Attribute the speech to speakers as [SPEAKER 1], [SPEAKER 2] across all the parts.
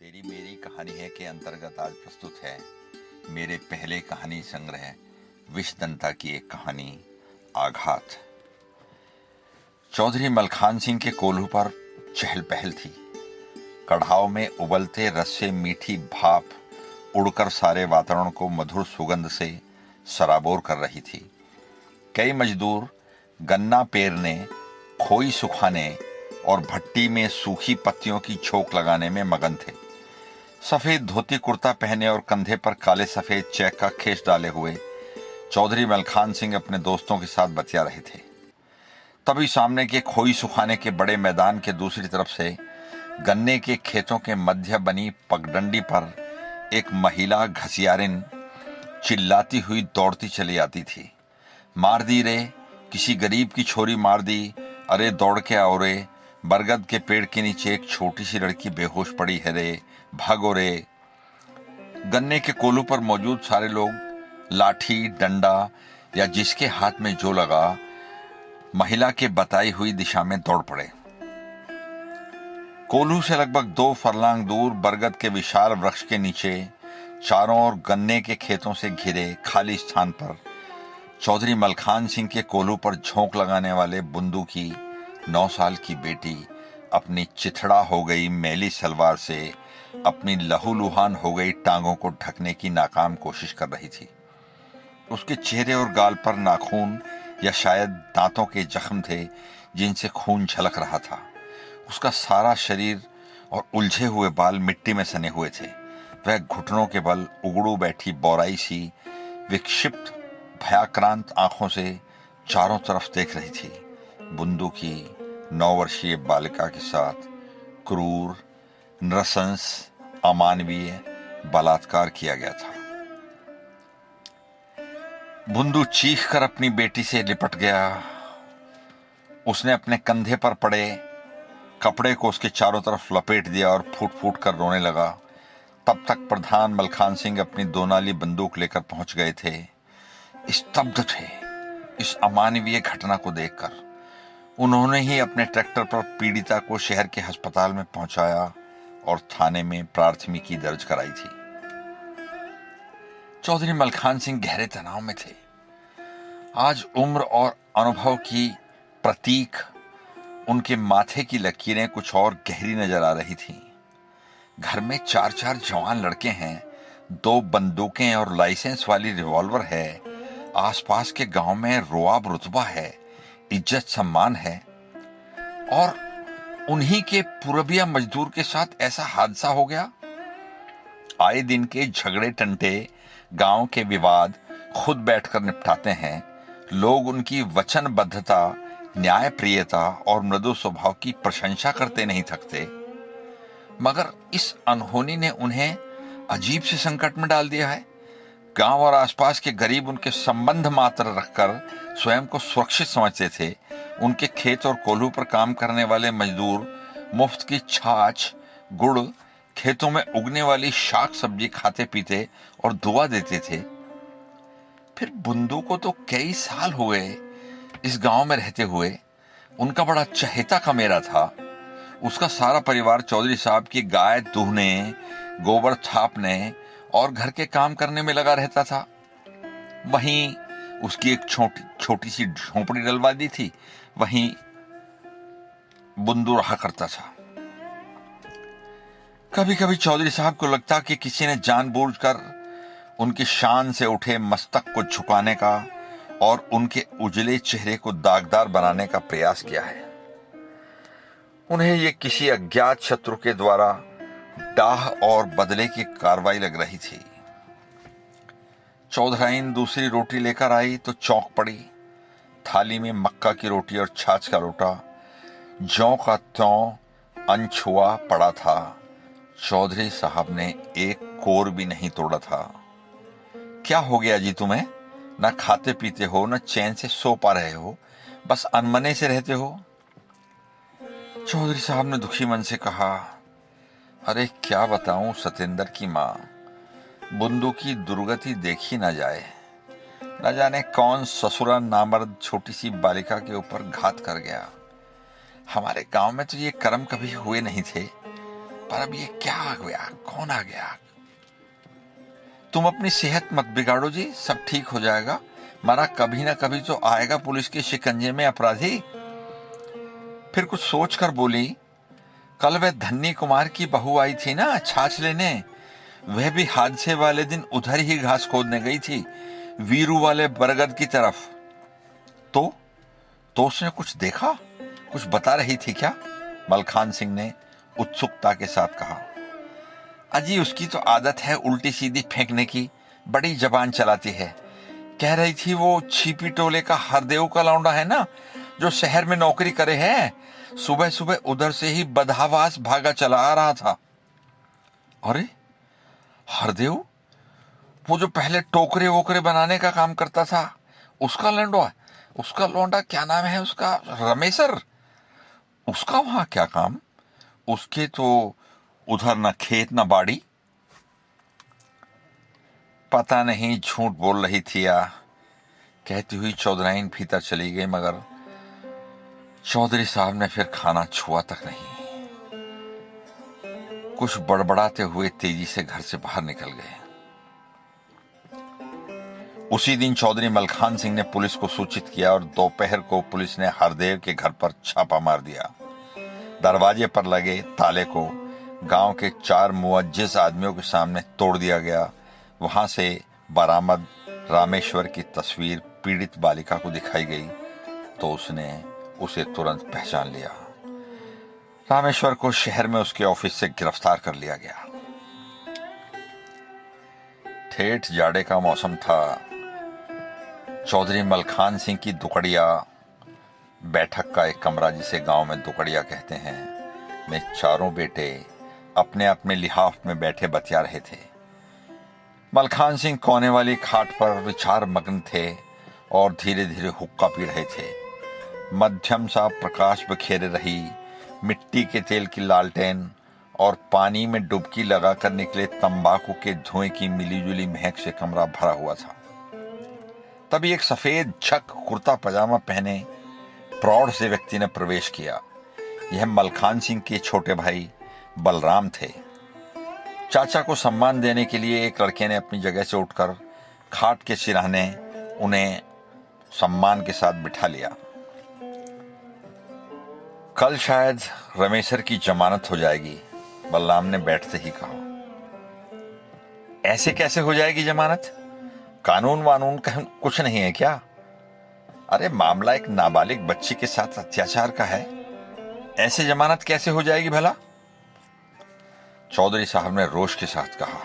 [SPEAKER 1] तेरी मेरी कहानी है के अंतर्गत आज प्रस्तुत है मेरे पहले कहानी संग्रह विषदंता की एक कहानी आघात। चौधरी मलखान सिंह के कोल्हू पर चहल पहल थी। कढ़ाव में उबलते रस से मीठी भाप उड़कर सारे वातावरण को मधुर सुगंध से सराबोर कर रही थी। कई मजदूर गन्ना पेरने, खोई सुखाने और भट्टी में सूखी पत्तियों की झोंक लगाने में मगन थे। सफेद धोती कुर्ता पहने और कंधे पर काले सफेद चेक का खेस डाले हुए चौधरी मलखान सिंह अपने दोस्तों के साथ बतिया रहे थे। तभी सामने के खोई सुखाने के बड़े मैदान के दूसरी तरफ से गन्ने के खेतों के मध्य बनी पगडंडी पर एक महिला घसियारिन चिल्लाती हुई दौड़ती चली आती थी। मार दी रे, किसी गरीब की छोरी मार दी, अरे दौड़ के आओ रे, बरगद के पेड़ के नीचे एक छोटी सी लड़की बेहोश पड़ी है रे, भागो रे। गन्ने के कोल्हू पर मौजूद सारे लोग लाठी डंडा या जिसके हाथ में जो लगा महिला के बताई हुई दिशा में दौड़ पड़े। कोल्हू से लगभग 2 फरलांग दूर बरगद के विशाल वृक्ष के नीचे चारों ओर गन्ने के खेतों से घिरे खाली स्थान पर चौधरी मलखान सिंह के कोल्हू पर झोंक लगाने वाले बुंदू की 9 साल की बेटी अपनी चिथड़ा हो गई मैली सलवार से अपनी लहूलुहान हो गई टांगों को ढकने की नाकाम कोशिश कर रही थी। उसके चेहरे और गाल पर नाखून या शायद दांतों के जख्म थे जिनसे खून झलक रहा था। उसका सारा शरीर और उलझे हुए बाल मिट्टी में सने हुए थे। वह घुटनों के बल उगड़ू बैठी बौराई सी विक्षिप्त भयाक्रांत आंखों से चारों तरफ देख रही थी। बुंदू की 9 वर्षीय बालिका के साथ क्रूर, नृशंस, अमानवीय बलात्कार किया गया था। बुंदू चीखकर अपनी बेटी से लिपट गया। उसने अपने कंधे पर पड़े कपड़े को उसके चारों तरफ लपेट दिया और फूट फूट कर रोने लगा। तब तक प्रधान मलखान सिंह अपनी 2 नाली बंदूक लेकर पहुंच गए थे। स्तब्ध थे इस अमानवीय घटना को देखकर। उन्होंने ही अपने ट्रैक्टर पर पीड़िता को शहर के अस्पताल में पहुंचाया और थाने में प्राथमिकी दर्ज कराई थी। चौधरी मलखान सिंह गहरे तनाव में थे। आज उम्र और अनुभव की प्रतीक उनके माथे की लकीरें कुछ और गहरी नजर आ रही थीं। घर में 4-4 जवान लड़के हैं, 2 बंदूकें और लाइसेंस वाली रिवॉल्वर है। आसपास के गांव में रुआब रुतबा है, इज्जत सम्मान है, और उन्हीं के पूर्विया मजदूर के साथ ऐसा हादसा हो गया। आए दिन के झगड़े टंटे, गांव के विवाद खुद बैठकर निपटाते हैं। लोग उनकी वचनबद्धता, न्यायप्रियता और मृदु स्वभाव की प्रशंसा करते नहीं थकते। मगर इस अनहोनी ने उन्हें अजीब से संकट में डाल दिया है। गांव और आसपास के गरीब उनके संबंध मात्र रखकर स्वयं को सुरक्षित समझते थे। उनके खेत और कोल्हू पर काम करने वाले मजदूर मुफ्त की छाछ, गुड़, खेतों में उगने वाली शाक सब्जी खाते पीते और दुआ देते थे। फिर बुंदू को तो कई साल हुए इस गांव में रहते हुए। उनका बड़ा चहेता कमेरा था। उसका सारा परिवार चौधरी साहब की गाय दूहने, गोबर थापने और घर के काम करने में लगा रहता था। वहीं उसकी एक छोटी सी झोंपड़ी डलवा दी थी, वहीं बुंदू रहा करता था। कभी कभी चौधरी साहब को लगता कि किसी ने जानबूझकर उनकी शान से उठे मस्तक को झुकाने का और उनके उजले चेहरे को दागदार बनाने का प्रयास किया है। उन्हें यह किसी अज्ञात शत्रु के द्वारा डाह और बदले की कार्रवाई लग रही थी। चौधराइन दूसरी रोटी लेकर आई तो चौंक पड़ी। थाली में मक्का की रोटी और छाछ का लोटा ज्यों का त्यों अनछुआ पड़ा था। चौधरी साहब ने एक कोर भी नहीं तोड़ा था। क्या हो गया जी तुम्हें? न खाते पीते हो, न चैन से सो पा रहे हो, बस अनमने से रहते हो। चौधरी साहब ने दुखी मन से कहा, अरे क्या बताऊं सतेंद्र की माँ, बुंदू की दुर्गति देखी न जाए। न जाने कौन ससुरा नामर्द छोटी सी बालिका के ऊपर घात कर गया। हमारे गांव में तो ये कर्म कभी हुए नहीं थे। पर अब ये क्या आ गया, कौन आ गया? तुम अपनी सेहत मत बिगाड़ो जी, सब ठीक हो जाएगा, मरा कभी ना कभी तो आएगा पुलिस के शिकंजे में अपराधी। फिर कुछ सोचकर बोली, कल वह धन्नी कुमार की बहू आई थी ना छाछ लेने, वह भी हादसे वाले दिन उधर ही घास खोदने गई थी, वीरू वाले बरगद की तरफ। तो उसने कुछ देखा, कुछ बता रही थी क्या? मलखान सिंह ने उत्सुकता के साथ कहा। अजी उसकी तो आदत है उल्टी सीधी फेंकने की, बड़ी जबान चलाती है। कह रही थी वो छिपी टोले का हरदेव का लौंडा है ना, जो शहर में नौकरी करे है, सुबह सुबह उधर से ही बदहवास भागा चला आ रहा था। अरे हरदेव, वो जो पहले टोकरे वोकरे बनाने का काम करता था, उसका लौंडा? उसका लौंडा क्या नाम है उसका? रमेशर। उसका वहां क्या काम? उसके तो उधर न खेत न बाड़ी। पता नहीं झूठ बोल रही थी या, कहती हुई चौधराइन भीतर चली गई, मगर चौधरी साहब ने फिर खाना छुआ तक नहीं। कुछ बड़बड़ाते हुए तेजी से घर से बाहर निकल गए। उसी दिन चौधरी मलखान सिंह ने पुलिस को सूचित किया और दोपहर को पुलिस ने हरदेव के घर पर छापा मार दिया। दरवाजे पर लगे ताले को गांव के 4 मुअज्जिज आदमियों के सामने तोड़ दिया गया। वहां से बरामद रामेश्वर की तस्वीर पीड़ित बालिका को दिखाई गई तो उसने उसे तुरंत पहचान लिया। रामेश्वर को शहर में उसके ऑफिस से गिरफ्तार कर लिया गया। ठेठ जाड़े का मौसम था। चौधरी मलखान सिंह की दुकड़िया, बैठक का एक कमरा जिसे गांव में दुकड़िया कहते हैं, में चारों बेटे अपने अपने लिहाफ में बैठे बतिया रहे थे। मलखान सिंह कोने वाली खाट पर विचार मग्न थे और धीरे धीरे हुक्का पी रहे थे। मध्यम सा प्रकाश बिखेरे रही मिट्टी के तेल की लालटेन और पानी में डुबकी लगाकर निकले तंबाकू के धुएं की मिलीजुली महक से कमरा भरा हुआ था। तभी एक सफेद झक कुर्ता पजामा पहने प्रौढ़ से व्यक्ति ने प्रवेश किया। यह मलखान सिंह के छोटे भाई बलराम थे। चाचा को सम्मान देने के लिए एक लड़के ने अपनी जगह से उठकर खाट के सिरहाने उन्हें सम्मान के साथ बिठा लिया। कल शायद रमेशर की जमानत हो जाएगी, बलराम ने बैठते ही कहा। ऐसे कैसे हो जाएगी जमानत? कानून वानून कुछ नहीं है क्या? अरे मामला एक नाबालिग बच्ची के साथ अत्याचार का है, ऐसे जमानत कैसे हो जाएगी भला? चौधरी साहब ने रोष के साथ कहा।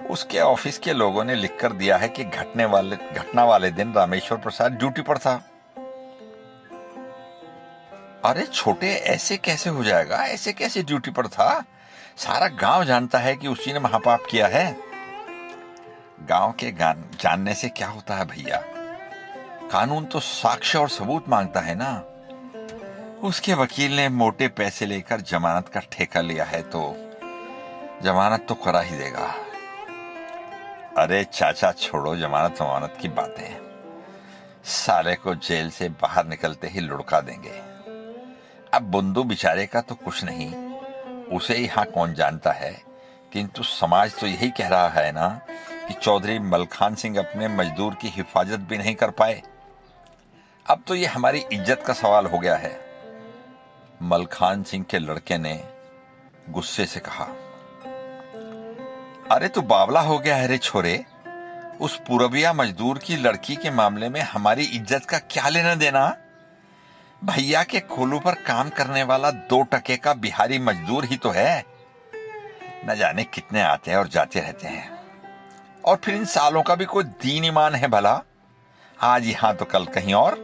[SPEAKER 1] उसके ऑफिस के लोगों ने लिखकर दिया है कि घटना वाले दिन रामेश्वर प्रसाद ड्यूटी पर था। अरे छोटे, ऐसे कैसे हो जाएगा? ऐसे कैसे ड्यूटी पर था? सारा गांव जानता है कि उसी ने महापाप किया है। गांव के जानने से क्या होता है भैया? कानून तो साक्ष्य और सबूत मांगता है ना। उसके वकील ने मोटे पैसे लेकर जमानत का ठेका लिया है तो जमानत तो करा ही देगा। अरे चाचा छोड़ो जमानत वमानत की बातें, साले को जेल से बाहर निकलते ही लुढ़का देंगे। अब बुंदू बेचारे का तो कुछ नहीं, उसे यहाँ कौन जानता है, किंतु समाज तो यही कह रहा है ना कि चौधरी मलखान सिंह अपने मजदूर की हिफाजत भी नहीं कर पाए। अब तो ये हमारी इज्जत का सवाल हो गया है। मलखान सिंह के लड़के ने गुस्से से कहा। अरे तू बावला हो गया है रे छोरे, उस पूरबिया मजदूर की लड़की के मामले में हमारी इज्जत का क्या लेना देना? भैया के कोलू पर काम करने वाला 2 टके का बिहारी मजदूर ही तो है। न जाने कितने आते हैं और जाते रहते हैं, और फिर इन सालों का भी कोई दीन ईमान है भला? आज यहां तो कल कहीं और।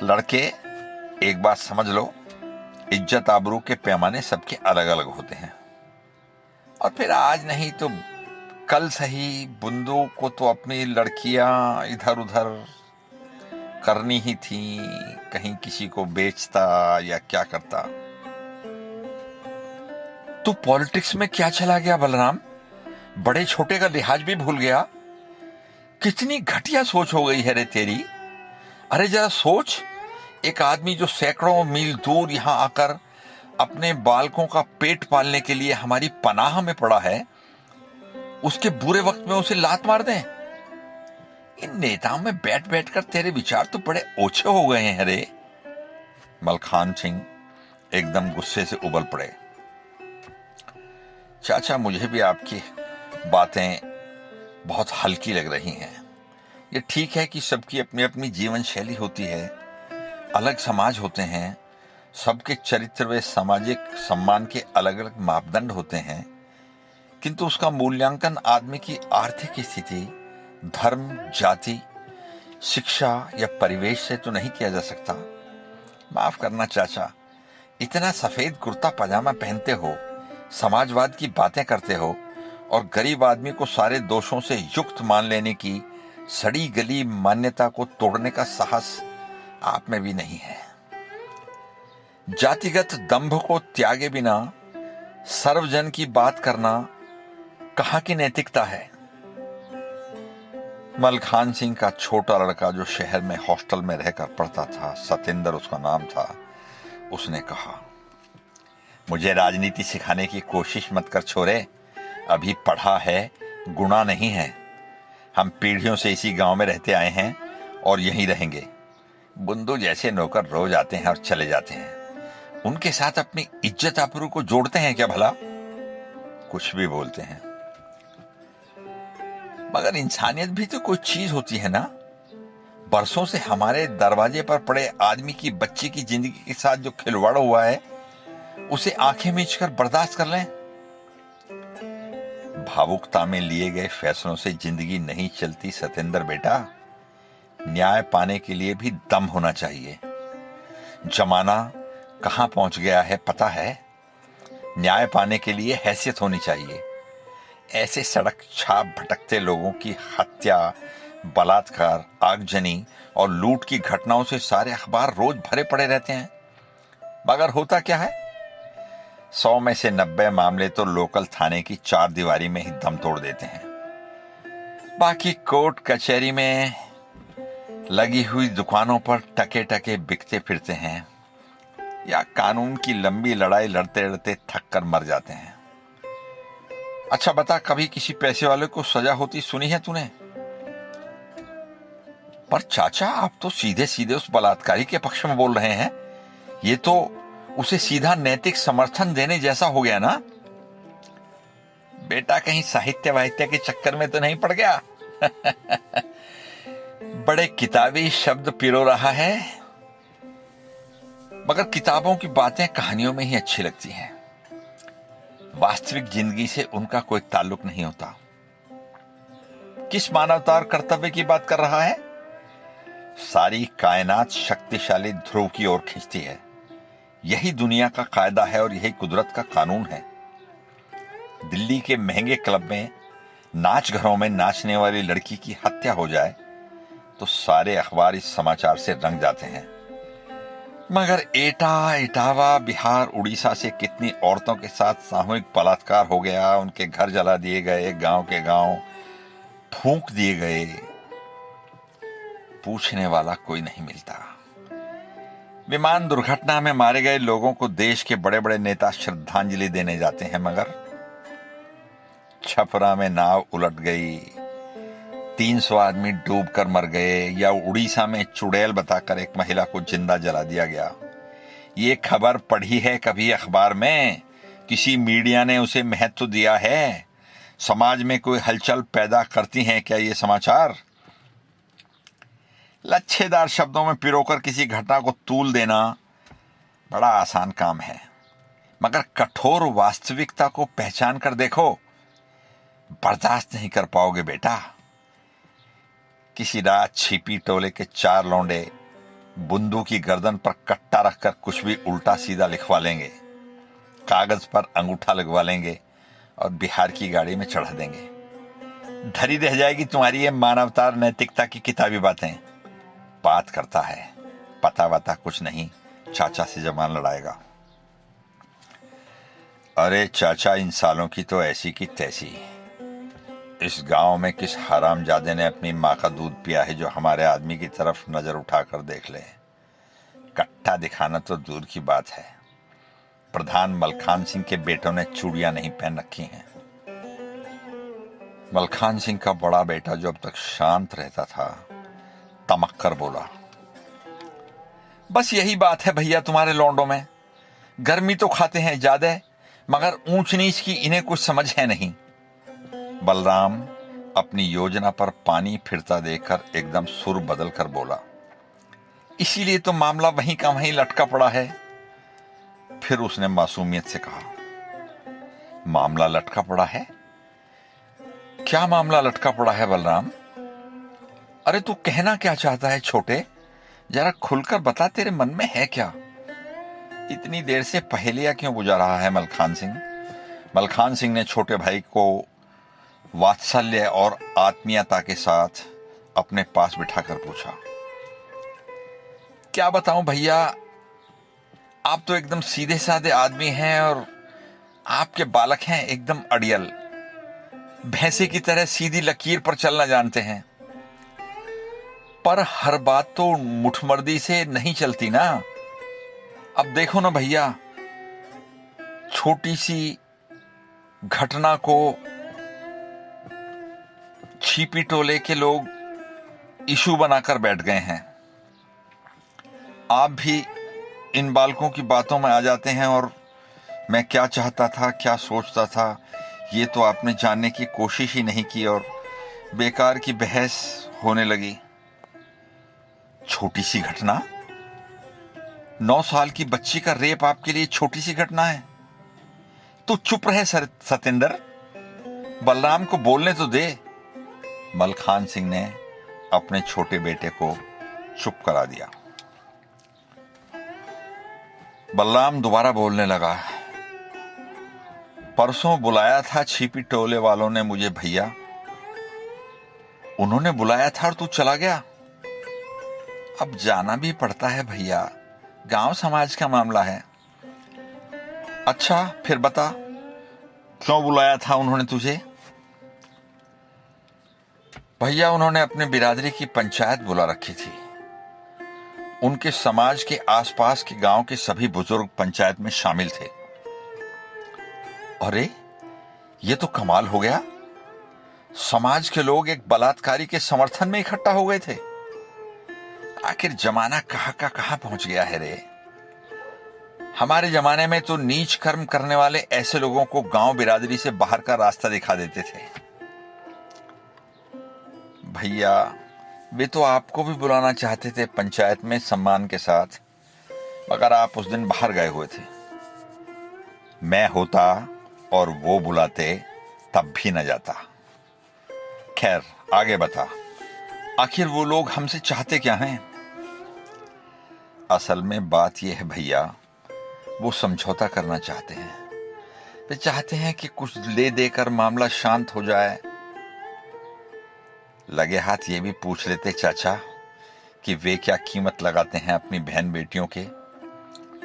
[SPEAKER 1] लड़के एक बात समझ लो, इज्जत आबरू के पैमाने सबके अलग अलग होते हैं, और फिर आज नहीं तो कल सही बुंदू को तो अपनी लड़कियां इधर उधर करनी ही थी, कहीं किसी को बेचता या क्या करता। तू पॉलिटिक्स में क्या चला गया बलराम? बड़े छोटे का लिहाज भी भूल गया। कितनी घटिया सोच हो गई है रे तेरी। अरे जरा सोच, एक आदमी जो सैकड़ों मील दूर यहां आकर अपने बालकों का पेट पालने के लिए हमारी पनाह में पड़ा है, उसके बुरे वक्त में उसे लात मार दें? इन नेताओं में बैठ बैठकर तेरे विचार तो बड़े ओछे हो गए हैं रे। मलखान सिंह एकदम गुस्से से उबल पड़े। चाचा, मुझे भी आपकी बातें बहुत हल्की लग रही हैं। ये ठीक है कि सबकी अपनी अपनी जीवन शैली होती है, अलग समाज होते हैं, सबके चरित्र व सामाजिक सम्मान के अलग अलग मापदंड होते हैं, किंतु उसका मूल्यांकन आदमी की आर्थिक स्थिति, धर्म, जाति, शिक्षा या परिवेश से तो नहीं किया जा सकता। माफ करना चाचा, इतना सफेद कुर्ता पजामा पहनते हो, समाजवाद की बातें करते हो और गरीब आदमी को सारे दोषों से युक्त मान लेने की सड़ी गली मान्यता को तोड़ने का साहस आप में भी नहीं है। जातिगत दंभ को त्यागे बिना सर्वजन की बात करना कहां की नैतिकता है? मलखान सिंह का छोटा लड़का जो शहर में हॉस्टल में रहकर पढ़ता था, सतेंद्र उसका नाम था, उसने कहा, मुझे राजनीति सिखाने की कोशिश मत कर छोरे, अभी पढ़ा है, गुणा नहीं है। हम पीढ़ियों से इसी गांव में रहते आए हैं और यहीं रहेंगे। बुंदू जैसे नौकर रोज आते हैं और चले जाते हैं, उनके साथ अपनी इज्जत आबरू को जोड़ते हैं क्या भला? कुछ भी बोलते हैं, मगर इंसानियत भी तो कोई चीज होती है ना। बरसों से हमारे दरवाजे पर पड़े आदमी की बच्ची की जिंदगी के साथ जो खिलवाड़ हुआ है, उसे आंखें मीचकर बर्दाश्त कर लें? भावुकता में लिए गए फैसलों से जिंदगी नहीं चलती सतेंद्र बेटा। न्याय पाने के लिए भी दम होना चाहिए। जमाना कहां पहुंच गया है पता है? न्याय पाने के लिए हैसियत होनी चाहिए। ऐसे सड़क छाप भटकते लोगों की हत्या, बलात्कार, आगजनी और लूट की घटनाओं से सारे अखबार रोज भरे पड़े रहते हैं, मगर होता क्या है? 100 में से 90 मामले तो लोकल थाने की 4 दीवारी में ही दम तोड़ देते हैं। बाकी कोर्ट कचहरी में लगी हुई दुकानों पर टके टके बिकते फिरते हैं या कानून की लंबी लड़ाई लड़ते लड़ते थक कर मर जाते हैं। अच्छा बता, कभी किसी पैसे वाले को सजा होती सुनी है तूने? पर चाचा, आप तो सीधे सीधे उस बलात्कारी के पक्ष में बोल रहे हैं। ये तो उसे सीधा नैतिक समर्थन देने जैसा हो गया ना। बेटा कहीं साहित्य वाहित्य के चक्कर में तो नहीं पड़ गया? बड़े किताबी शब्द पिरो रहा है, मगर किताबों की बातें कहानियों में ही अच्छी लगती हैं। वास्तविक जिंदगी से उनका कोई ताल्लुक नहीं होता। किस मानवतार कर्तव्य की बात कर रहा है? सारी कायनात शक्तिशाली ध्रुव की ओर खींचती है। यही दुनिया का कायदा है और यही कुदरत का कानून है। दिल्ली के महंगे क्लब में, नाच घरों में नाचने वाली लड़की की हत्या हो जाए तो सारे अखबार इस समाचार से रंग जाते हैं, मगर एटा, इटावा, बिहार, उड़ीसा से कितनी औरतों के साथ सामूहिक बलात्कार हो गया, उनके घर जला दिए गए, गांव के गांव फूंक दिए गए, पूछने वाला कोई नहीं मिलता। विमान दुर्घटना में मारे गए लोगों को देश के बड़े बड़े नेता श्रद्धांजलि देने जाते हैं, मगर छपरा में नाव उलट गई, 300 आदमी डूबकर मर गए, या उड़ीसा में चुड़ैल बताकर एक महिला को जिंदा जला दिया गया। ये खबर पढ़ी है कभी अखबार में? किसी मीडिया ने उसे महत्व दिया है? समाज में कोई हलचल पैदा करती हैं क्या ये समाचार? लच्छेदार शब्दों में पिरोकर किसी घटना को तूल देना बड़ा आसान काम है, मगर कठोर वास्तविकता को पहचान कर देखो, बर्दाश्त नहीं कर पाओगे बेटा। किसी रात छिपी टोले के 4 लौंडे बुंदू की गर्दन पर कट्टा रखकर कुछ भी उल्टा सीधा लिखवा लेंगे, कागज पर अंगूठा लगवा लेंगे और बिहार की गाड़ी में चढ़ा देंगे। धरी रह जाएगी तुम्हारी ये मानवतार नैतिकता की किताबी बातें। बात करता है, पता वता कुछ नहीं, चाचा से जबान लड़ाएगा। अरे चाचा, इन सालों की तो ऐसी की तैसी। इस गांव में किस हरामजादे ने अपनी माँ का दूध पिया है जो हमारे आदमी की तरफ नजर उठाकर देख ले? कट्टा दिखाना तो दूर की बात है, प्रधान मलखान सिंह के बेटों ने चूड़ियां नहीं पहन रखी हैं। मलखान सिंह का बड़ा बेटा जो अब तक शांत रहता था, तमक कर बोला, बस यही बात है भैया तुम्हारे लौंडों में। गर्मी तो खाते हैं ज्यादा, मगर ऊंच नीच की इन्हें कुछ समझ है नहीं। बलराम अपनी योजना पर पानी फिरता देखकर एकदम सुर बदल कर बोला, इसीलिए तो मामला वहीं का वहीं लटका पड़ा है। फिर उसने मासूमियत से कहा, मामला लटका पड़ा है? क्या मामला लटका पड़ा है बलराम? अरे तू कहना क्या चाहता है छोटे, जरा खुलकर बता, तेरे मन में है क्या? इतनी देर से पहेलियां क्यों बुझा रहा है मलखान सिंह? मलखान सिंह ने छोटे भाई को वात्सल्य और आत्मीयता के साथ अपने पास बिठाकर पूछा, क्या बताऊं भैया, आप तो एकदम सीधे साधे आदमी हैं और आपके बालक हैं एकदम अड़ियल, भैंसे की तरह सीधी लकीर पर चलना जानते हैं। पर हर बात तो मुठमर्दी से नहीं चलती ना। अब देखो ना भैया, छोटी सी घटना को छिपी टोले के लोग इशू बनाकर बैठ गए हैं। आप भी इन बालकों की बातों में आ जाते हैं और मैं क्या चाहता था, क्या सोचता था, ये तो आपने जानने की कोशिश ही नहीं की और बेकार की बहस होने लगी। छोटी सी घटना? 9 साल की बच्ची का रेप आपके लिए छोटी सी घटना है? तू चुप रहे सतेंद्र, बलराम को बोलने तो दे। मलखान सिंह ने अपने छोटे बेटे को चुप करा दिया। बलराम दोबारा बोलने लगा, परसों बुलाया था छिपी टोले वालों ने मुझे भैया, उन्होंने बुलाया था और तू चला गया। अब जाना भी पड़ता है भैया, गांव समाज का मामला है। अच्छा फिर बता, क्यों बुलाया था उन्होंने तुझे? भैया उन्होंने अपने बिरादरी की पंचायत बुला रखी थी। उनके समाज के आसपास के गांव के सभी बुजुर्ग पंचायत में शामिल थे। अरे ये तो कमाल हो गया, समाज के लोग एक बलात्कारी के समर्थन में इकट्ठा हो गए थे। आखिर जमाना कहां का कहां पहुंच गया है रे। हमारे जमाने में तो नीच कर्म करने वाले ऐसे लोगों को गांव बिरादरी से बाहर का रास्ता दिखा देते थे। भैया वे तो आपको भी बुलाना चाहते थे पंचायत में सम्मान के साथ, मगर आप उस दिन बाहर गए हुए थे। मैं होता और वो बुलाते तब भी न जाता। खैर आगे बता, आखिर वो लोग हमसे चाहते क्या हैं? असल में बात यह है भैया, वो समझौता करना चाहते हैं। वे चाहते हैं कि कुछ ले देकर मामला शांत हो जाए। लगे हाथ ये भी पूछ लेते चाचा कि वे क्या कीमत लगाते हैं अपनी बहन बेटियों के।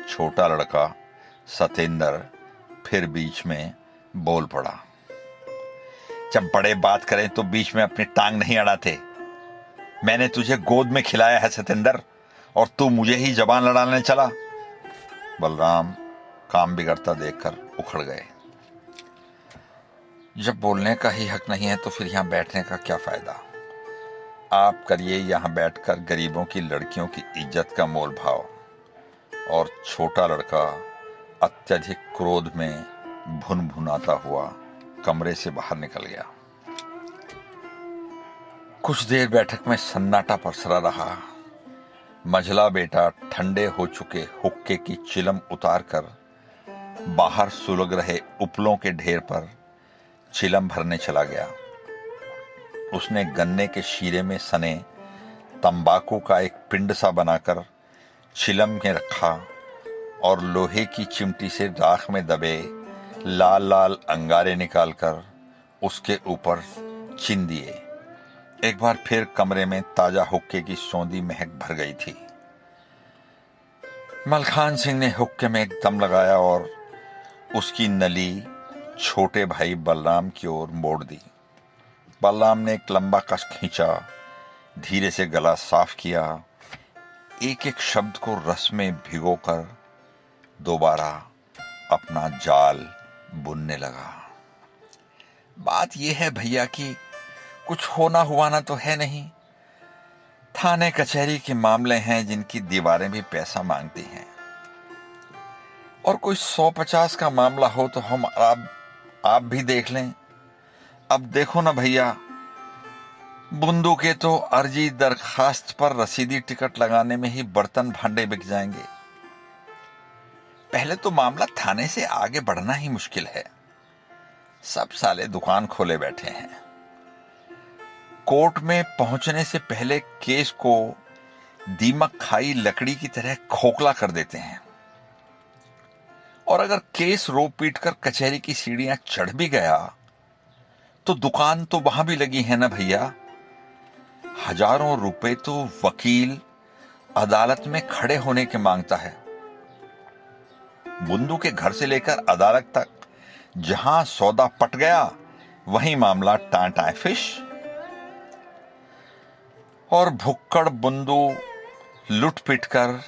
[SPEAKER 1] छोटा लड़का सतेंद्र फिर बीच में बोल पड़ा, जब बड़े बात करें तो बीच में अपनी टांग नहीं अड़ाते। मैंने तुझे गोद में खिलाया है सतेंद्र, और तू मुझे ही जबान लड़ाने चला। बलराम काम बिगड़ता देखकर उखड़ गए। जब बोलने का ही हक नहीं है तो फिर यहां बैठने का क्या फायदा। आप करिए यहां बैठकर गरीबों की लड़कियों की इज्जत का मोल भाव। और छोटा लड़का अत्यधिक क्रोध में भुनभुनाता हुआ कमरे से बाहर निकल गया। कुछ देर बैठक में सन्नाटा पसरा रहा। मझला बेटा ठंडे हो चुके हुक्के की चिलम उतारकर बाहर सुलग रहे उपलों के ढेर पर चिलम भरने चला गया। उसने गन्ने के शीरे में सने तंबाकू का एक पिंड सा बनाकर चिलम में रखा और लोहे की चिमटी से राख में दबे लाल लाल अंगारे निकालकर उसके ऊपर चिन दिए। एक बार फिर कमरे में ताजा हुक्के की सौंधी महक भर गई थी। मलखान सिंह ने हुक्के में एक दम लगाया और उसकी नली छोटे भाई बलराम की ओर मोड़ दी। बलराम ने एक लंबा कस खींचा, धीरे से गला साफ किया, एक एक शब्द को रस में भिगोकर दोबारा अपना जाल बुनने लगा। बात यह है भैया कि कुछ होना हुआ ना तो है नहीं। थाने कचहरी के मामले हैं जिनकी दीवारें भी पैसा मांगती हैं, और कोई 150 का मामला हो तो हम आप भी देख लें। अब देखो ना भैया, बुंदू के तो अर्जी दरखास्त पर रसीदी टिकट लगाने में ही बर्तन भांडे बिक जाएंगे। पहले तो मामला थाने से आगे बढ़ना ही मुश्किल है। सब साले दुकान खोले बैठे हैं। कोर्ट में पहुंचने से पहले केस को दीमक खाई लकड़ी की तरह खोखला कर देते हैं, और अगर केस रो पीट कर कचहरी की सीढ़ियां चढ़ भी गया तो दुकान तो वहां भी लगी है ना भैया। हजारों रुपए तो वकील अदालत में खड़े होने के मांगता है। बुंदू के घर से लेकर अदालत तक जहां सौदा पट गया वहीं मामला टाँटाए फिश, और भुक्कड़ बुंदू लुट पिट कर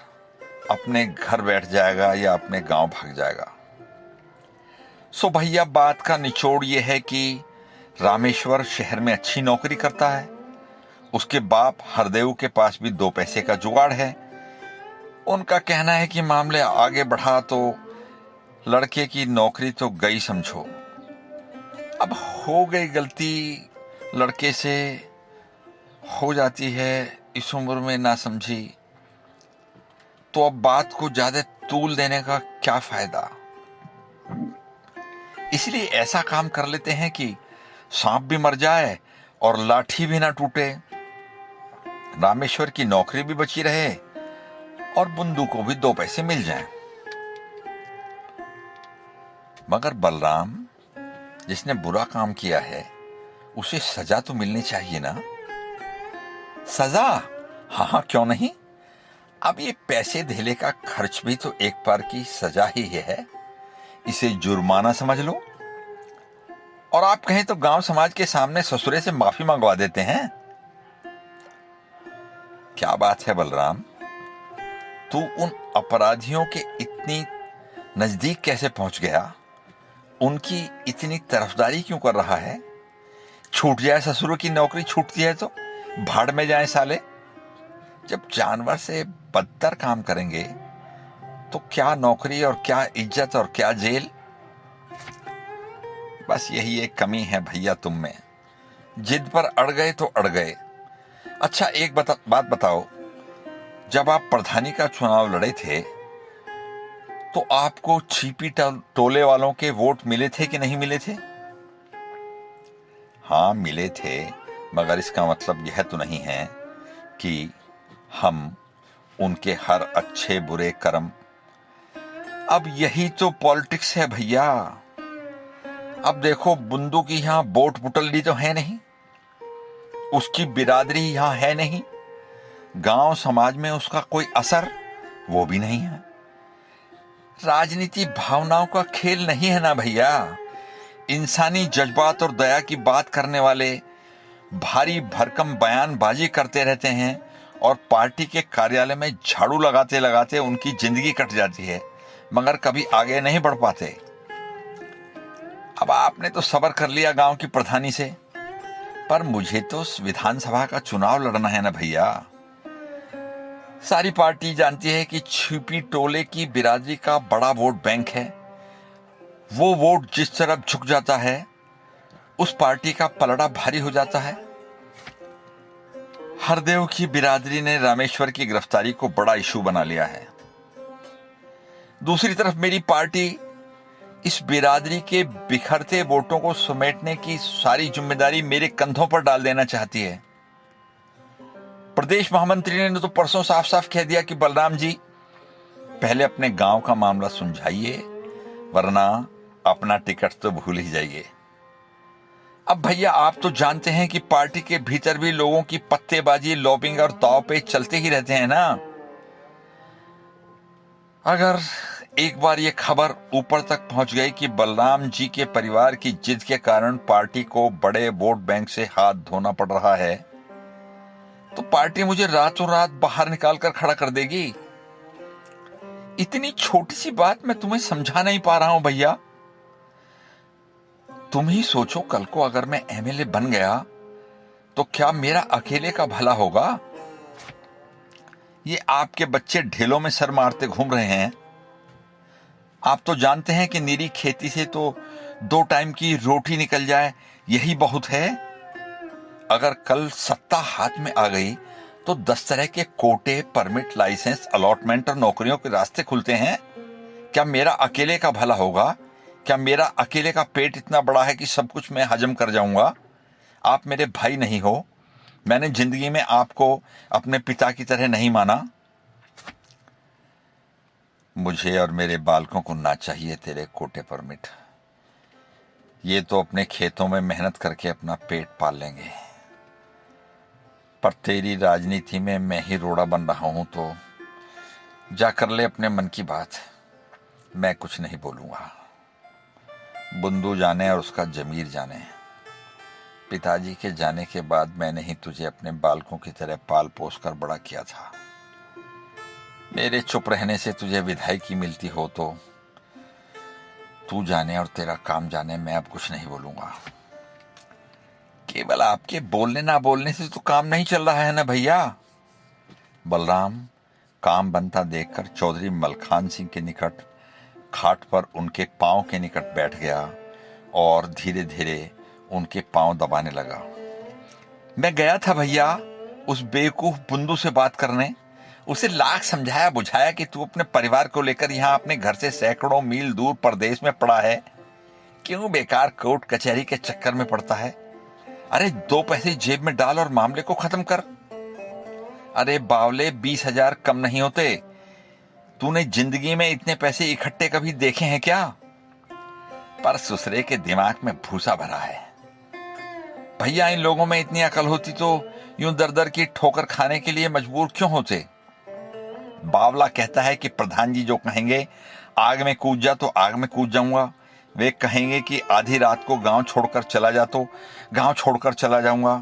[SPEAKER 1] अपने घर बैठ जाएगा या अपने गांव भाग जाएगा। सो भैया, बात का निचोड़ यह है कि रामेश्वर शहर में अच्छी नौकरी करता है। उसके बाप हरदेव के पास भी 2 पैसे का जुगाड़ है। उनका कहना है कि मामले आगे बढ़ा तो लड़के की नौकरी तो गई समझो। अब हो गई गलती लड़के से, हो जाती है इस उम्र में ना समझी, तो अब बात को ज्यादा तूल देने का क्या फायदा। इसलिए ऐसा काम कर लेते हैं कि सांप भी मर जाए और लाठी भी ना टूटे, रामेश्वर की नौकरी भी बची रहे और बुंदू को भी 2 पैसे मिल जाएं। मगर बलराम, जिसने बुरा काम किया है उसे सजा तो मिलनी चाहिए ना। सजा? हाँ, क्यों नहीं। अब ये पैसे धेले का खर्च भी तो एक बार की सजा ही है। इसे जुर्माना समझ लो, और आप कहें तो गांव समाज के सामने ससुरे से माफी मंगवा देते हैं। क्या बात है बलराम, तू उन अपराधियों के इतनी नजदीक कैसे पहुंच गया? उनकी इतनी तरफदारी क्यों कर रहा है? छूट जाए ससुरों की नौकरी, छूटती है तो भाड़ में जाए साले। जब जानवर से बदतर काम करेंगे तो क्या नौकरी और क्या इज्जत और क्या जेल। बस यही एक कमी है भैया तुम में, जिद पर अड़ गए तो अड़ गए। अच्छा, एक बात बताओ, जब आप प्रधानी का चुनाव लड़े थे तो आपको छिपी टोले वालों के वोट मिले थे कि नहीं मिले थे? हाँ, मिले थे, मगर इसका मतलब यह तो नहीं है कि हम उनके हर अच्छे बुरे कर्म। अब यही तो पॉलिटिक्स है भैया। अब देखो, बुंदू की यहां वोट बुटल्ली तो है नहीं, उसकी बिरादरी यहां है नहीं, गांव समाज में उसका कोई असर वो भी नहीं है। राजनीति भावनाओं का खेल नहीं है ना भैया। इंसानी जज्बात और दया की बात करने वाले भारी भरकम बयानबाजी करते रहते हैं और पार्टी के कार्यालय में झाड़ू लगाते लगाते उनकी जिंदगी कट जाती है, मगर कभी आगे नहीं बढ़ पाते। अब आपने तो सब्र कर लिया गांव की प्रधानी से, पर मुझे तो विधानसभा का चुनाव लड़ना है ना भैया। सारी पार्टी जानती है कि छिपी टोले की बिरादरी का बड़ा वोट बैंक है। वो वोट जिस तरफ झुक जाता है उस पार्टी का पलड़ा भारी हो जाता है। हरदेव की बिरादरी ने रामेश्वर की गिरफ्तारी को बड़ा इशू बना लिया है। दूसरी तरफ मेरी पार्टी इस बिरादरी के बिखरते वोटों को समेटने की सारी जिम्मेदारी मेरे कंधों पर डाल देना चाहती है। प्रदेश महामंत्री ने तो परसों साफ साफ कह दिया कि बलराम जी, पहले अपने गांव का मामला सुलझाइए, वरना अपना टिकट तो भूल ही जाइए। अब भैया, आप तो जानते हैं कि पार्टी के भीतर भी लोगों की पत्तेबाजी, लॉबिंग और दाव पेच चलते ही रहते हैं ना। अगर एक बार ये खबर ऊपर तक पहुंच गई कि बलराम जी के परिवार की जिद के कारण पार्टी को बड़े वोट बैंक से हाथ धोना पड़ रहा है, तो पार्टी मुझे रातों रात बाहर निकाल कर खड़ा कर देगी। इतनी छोटी सी बात मैं तुम्हें समझा नहीं पा रहा हूं भैया। तुम ही सोचो, कल को अगर मैं एमएलए बन गया तो क्या मेरा अकेले का भला होगा? ये आपके बच्चे ढेलों में सर मारते घूम रहे हैं। आप तो जानते हैं कि निरी खेती से तो 2 टाइम की रोटी निकल जाए यही बहुत है। अगर कल सत्ता हाथ में आ गई तो 10 तरह के कोटे, परमिट, लाइसेंस, अलॉटमेंट और नौकरियों के रास्ते खुलते हैं। क्या मेरा अकेले का भला होगा? क्या मेरा अकेले का पेट इतना बड़ा है कि सब कुछ मैं हजम कर जाऊंगा? आप मेरे भाई नहीं हो। मैंने जिंदगी में आपको अपने पिता की तरह नहीं माना। मुझे और मेरे बालकों को ना चाहिए तेरे कोटे परमिट। ये तो अपने खेतों में मेहनत करके अपना पेट पाल लेंगे। पर तेरी राजनीति में मैं ही रोड़ा बन रहा हूं, तो जा कर ले अपने मन की बात। मैं कुछ नहीं बोलूंगा। बुंदू जाने और उसका जमीर जाने। पिताजी के जाने के बाद मैंने ही तुझे अपने बालकों की तरह पाल पोस कर बड़ा किया था। मेरे चुप रहने से तुझे विधायकी मिलती हो तो तू जाने और तेरा काम जाने। मैं अब कुछ नहीं बोलूंगा। केवल आपके बोलने ना बोलने से तो काम नहीं चल रहा है ना भैया। बलराम काम बनता देखकर चौधरी मलखान सिंह के निकट खाट पर उनके पांव के निकट बैठ गया और धीरे धीरे उनके पांव दबाने लगा। मैं गया था भैया उस बेवकूफ बुंदू से बात करने। उसे लाख समझाया बुझाया कि तू अपने परिवार को लेकर यहाँ अपने घर से सैकड़ों मील दूर परदेश में पड़ा है। क्यों बेकार कोर्ट कचहरी के चक्कर में पड़ता है? अरे 2 पैसे जेब में डाल और मामले को खत्म कर। अरे बावले, 20,000 कम नहीं होते। तूने जिंदगी में इतने पैसे इकट्ठे कभी देखे हैं क्या? पर ससुरे के दिमाग में भूसा भरा है। भैया इन लोगों में इतनी अकल होती तो यूं दर दर की ठोकर खाने के लिए मजबूर क्यों होते? बावला कहता है कि प्रधान जी जो कहेंगे आग में कूद जा तो आग में कूद जाऊंगा। वे कहेंगे कि आधी रात को गांव छोड़कर चला जा तो गांव छोड़कर चला जाऊंगा।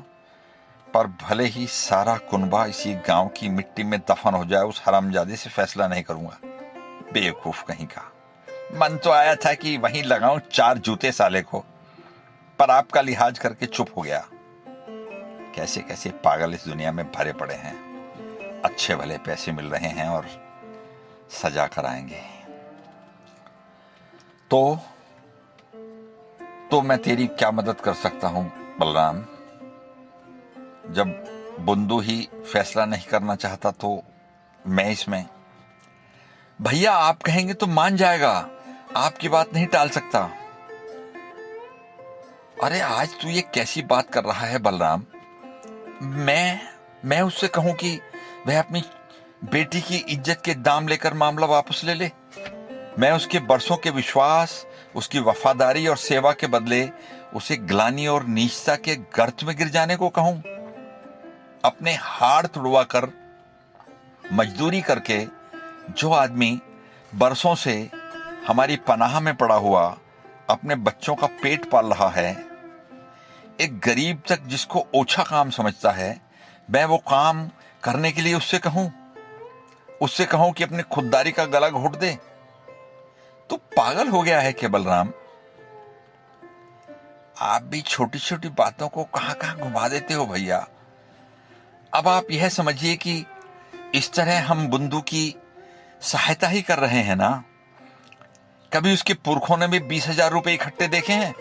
[SPEAKER 1] पर भले ही सारा कुनबा इसी गांव की मिट्टी में दफन हो जाए, उस हरामजादे से फैसला नहीं करूंगा। बेवकूफ कहीं का। मन तो आया था कि वहीं लगाऊं 4 जूते साले को, पर आपका लिहाज करके चुप हो गया। कैसे कैसे पागल इस दुनिया में भरे पड़े हैं। अच्छे भले पैसे मिल रहे हैं और सजा कराएंगे। तो मैं तेरी क्या मदद कर सकता हूं बलराम? जब बुंदू ही फैसला नहीं करना चाहता तो मैं इसमें। भैया आप कहेंगे तो मान जाएगा। आपकी बात नहीं टाल सकता। अरे आज तू ये कैसी बात कर रहा है बलराम? मैं उससे कहूं कि वह अपनी बेटी की इज्जत के दाम लेकर मामला वापस ले ले? मैं उसके बरसों के विश्वास, उसकी वफादारी और सेवा के बदले उसे ग्लानि और नीचता के गर्त में गिर जाने को कहूं? अपने हाड़ तुड़वा कर मजदूरी करके जो आदमी बरसों से हमारी पनाह में पड़ा हुआ अपने बच्चों का पेट पाल रहा है, एक गरीब तक जिसको ओछा काम समझता है, मैं वो काम करने के लिए उससे कहूं कि अपनी खुददारी का गला घोट दे? तो पागल हो गया है क्या बलराम? आप भी छोटी छोटी बातों को कहां कहां घुमा देते हो भैया। अब आप यह समझिए कि इस तरह हम बुंदू की सहायता ही कर रहे हैं ना। कभी उसके पुरखों ने भी 20,000 रुपए इकट्ठे देखे हैं?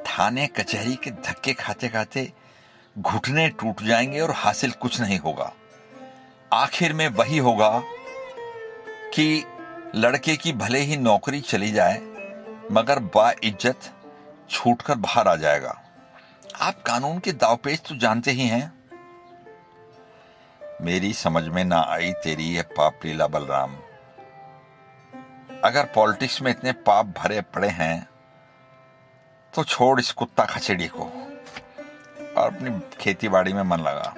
[SPEAKER 1] थाने कचहरी के धक्के खाते खाते घुटने टूट जाएंगे और हासिल कुछ नहीं होगा। आखिर में वही होगा कि लड़के की भले ही नौकरी चली जाए मगर बाइज्जत छूटकर बाहर आ जाएगा। आप कानून के दावपेच तो जानते ही हैं। मेरी समझ में ना आई तेरी ये पाप लीला बलराम। अगर पॉलिटिक्स में इतने पाप भरे पड़े हैं तो छोड़ इस कुत्ता खचेड़ी को और अपनी खेती बाड़ी में मन लगा।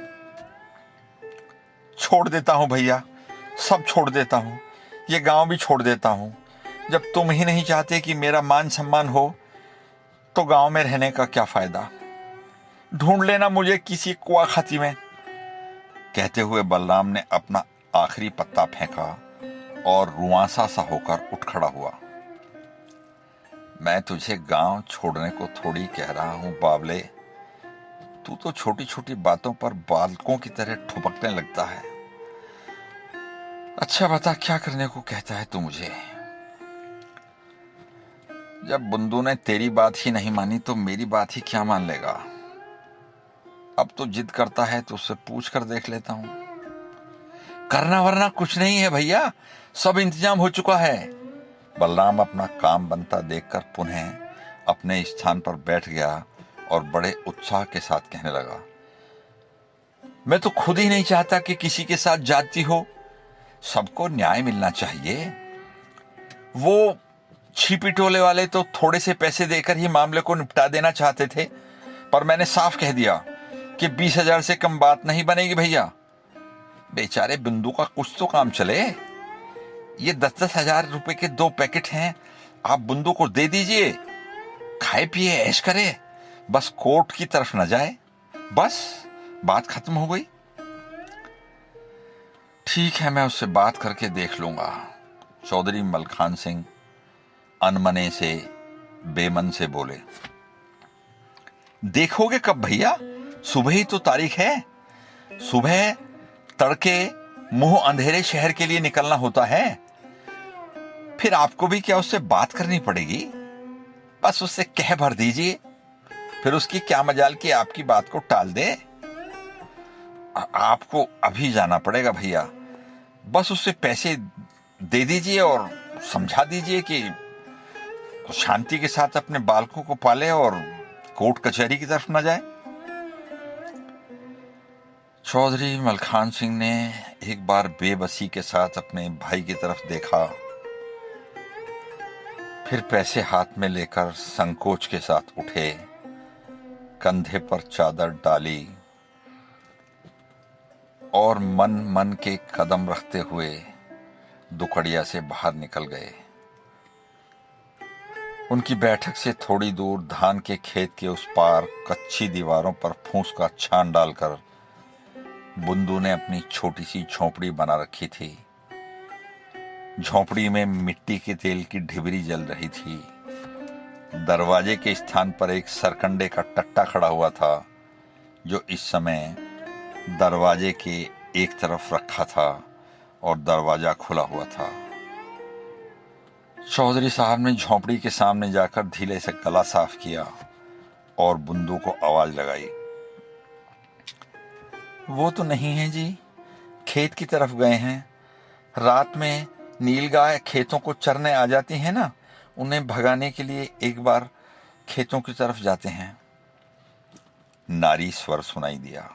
[SPEAKER 1] छोड़ देता हूं भैया, सब छोड़ देता हूं। ये गांव भी छोड़ देता हूं। जब तुम ही नहीं चाहते कि मेरा मान सम्मान हो तो गांव में रहने का क्या फायदा? ढूंढ लेना मुझे किसी कुआखाती में। कहते हुए बलराम ने अपना आखिरी पत्ता फेंका और रुआंसा सा होकर उठ खड़ा हुआ। मैं तुझे गांव छोड़ने को थोड़ी कह रहा हूं बावले, तू तो छोटी छोटी बातों पर बालकों की तरह ठुपकने लगता है। अच्छा बता क्या करने को कहता है तू मुझे? जब बुंदू ने तेरी बात ही नहीं मानी तो मेरी बात ही क्या मान लेगा? अब तो जिद करता है तो उससे पूछ कर देख लेता हूं। करना वरना कुछ नहीं है भैया, सब इंतजाम हो चुका है। बलराम अपना काम बनता देखकर पुनः अपने स्थान पर बैठ गया और बड़े उत्साह के साथ कहने लगा, मैं तो खुद ही नहीं चाहता कि किसी के साथ जाती हो, सबको न्याय मिलना चाहिए। वो छिपी टोले वाले तो थोड़े से पैसे देकर ही मामले को निपटा देना चाहते थे, पर मैंने साफ कह दिया कि 20,000 से कम बात नहीं बनेगी भैया। बेचारे बिंदु का कुछ तो काम चले। ये 10-10 हजार रुपए के 2 पैकेट हैं, आप बिंदु को दे दीजिए, खाए पिए ऐश करे, बस कोर्ट की तरफ न जाए, बस बात खत्म हो गई। ठीक है, मैं उससे बात करके देख लूंगा। चौधरी मलखान सिंह अनमने से बेमन से बोले। देखोगे कब भैया? सुबह ही तो तारीख है। सुबह तड़के मुंह अंधेरे शहर के लिए निकलना होता है। फिर आपको भी क्या उससे बात करनी पड़ेगी? बस उससे कह भर दीजिए, फिर उसकी क्या मजाल कि आपकी बात को टाल दे। आपको अभी जाना पड़ेगा भैया, बस उससे पैसे दे दीजिए और समझा दीजिए कि शांति के साथ अपने बालकों को पाले और कोर्ट कचहरी की तरफ न जाए। चौधरी मलखान सिंह ने एक बार बेबसी के साथ अपने भाई की तरफ देखा, फिर पैसे हाथ में लेकर संकोच के साथ उठे, कंधे पर चादर डाली और मन मन के कदम रखते हुए दुकड़िया से बाहर निकल गए। उनकी बैठक से थोड़ी दूर धान के खेत के उस पार कच्ची दीवारों पर फूस का छान डालकर बुंदू ने अपनी छोटी सी झोंपड़ी बना रखी थी। झोंपड़ी में मिट्टी के तेल की ढिबरी जल रही थी। दरवाजे के स्थान पर एक सरकंडे का टट्टा खड़ा हुआ था, जो इस समय दरवाजे के एक तरफ रखा था और दरवाजा खुला हुआ था। चौधरी साहब ने झोंपड़ी के सामने जाकर धीरे से गला साफ किया और बुंदू को आवाज लगाई। वो तो नहीं है जी, खेत की तरफ गए हैं। रात में नीलगाय खेतों को चरने आ जाती है ना, उन्हें भगाने के लिए एक बार खेतों की तरफ जाते हैं। नारी स्वर सुनाई दिया।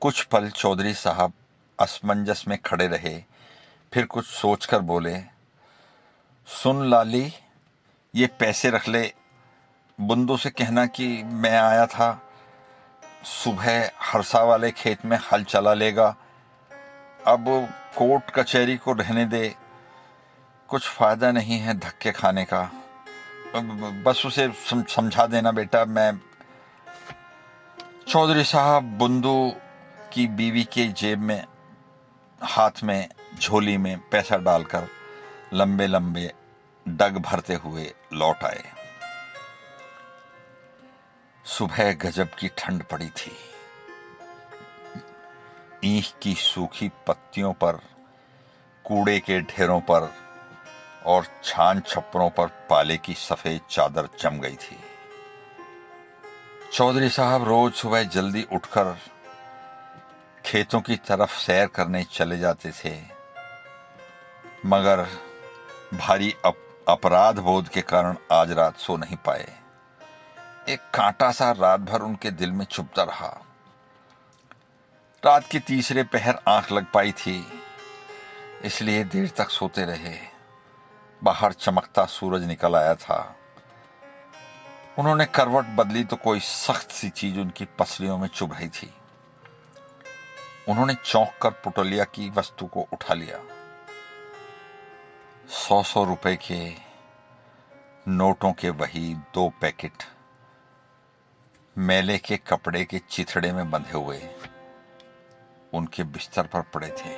[SPEAKER 1] कुछ पल चौधरी साहब असमंजस में खड़े रहे, फिर कुछ सोचकर बोले, सुन लाली, ये पैसे रख ले। बुंदू से कहना कि मैं आया था, सुबह हरसा वाले खेत में हल चला लेगा। अब कोर्ट कचहरी को रहने दे, कुछ फायदा नहीं है धक्के खाने का। बस उसे समझा देना बेटा। मैं चौधरी साहब बुंदू की बीवी के जेब में हाथ में झोली में पैसा डालकर लंबे लंबे डग भरते हुए लौट आए। सुबह गजब की ठंड पड़ी थी। ईख की सूखी पत्तियों पर, कूड़े के ढेरों पर और छान छप्परों पर पाले की सफेद चादर जम गई थी। चौधरी साहब रोज सुबह जल्दी उठकर खेतों की तरफ सैर करने चले जाते थे, मगर भारी अपराध बोध के कारण आज रात सो नहीं पाए। एक कांटा सा रात भर उनके दिल में चुभता रहा। रात के तीसरे पहर आंख लग पाई थी, इसलिए देर तक सोते रहे। बाहर चमकता सूरज निकल आया था। उन्होंने करवट बदली तो कोई सख्त सी चीज उनकी पसलियों में चुभ रही थी। उन्होंने चौंक कर पुटलिया की वस्तु को उठा लिया। 100 रुपए के नोटों के वही 2 पैकेट मैले के कपड़े के चिथड़े में बंधे हुए उनके बिस्तर पर पड़े थे।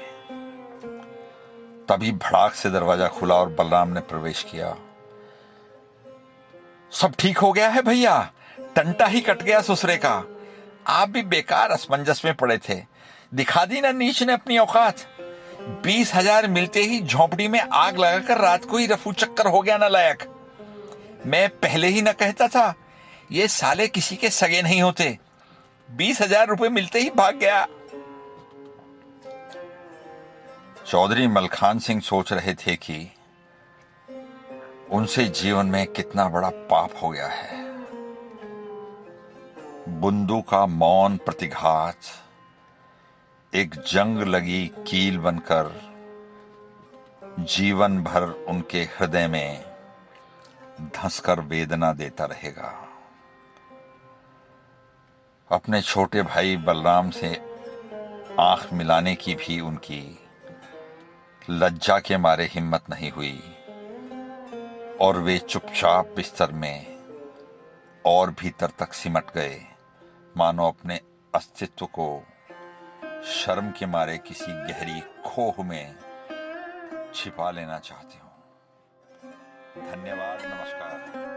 [SPEAKER 1] तभी भड़ाक से दरवाजा खुला और बलराम ने प्रवेश किया। सब ठीक हो गया है भैया, टंटा ही कट गया ससुरे का। आप भी बेकार असमंजस में पड़े थे, दिखा दी ना नीच ने अपनी औकात। 20,000 मिलते ही झोंपड़ी में आग लगाकर रात को ही रफू चक्कर हो गया ना लायक। मैं पहले ही ना कहता था, ये साले किसी के सगे नहीं होते। 20,000 रुपए मिलते ही भाग गया। चौधरी मलखान सिंह सोच रहे थे कि उनसे जीवन में कितना बड़ा पाप हो गया है। बुंदू का मौन प्रतिघात एक जंग लगी कील बनकर जीवन भर उनके हृदय में धंसकर वेदना देता रहेगा। अपने छोटे भाई बलराम से आंख मिलाने की भी उनकी लज्जा के मारे हिम्मत नहीं हुई और वे चुपचाप बिस्तर में और भीतर तक सिमट गए, मानो अपने अस्तित्व को शर्म के मारे किसी गहरी खोह में छिपा लेना चाहते हो। धन्यवाद, नमस्कार।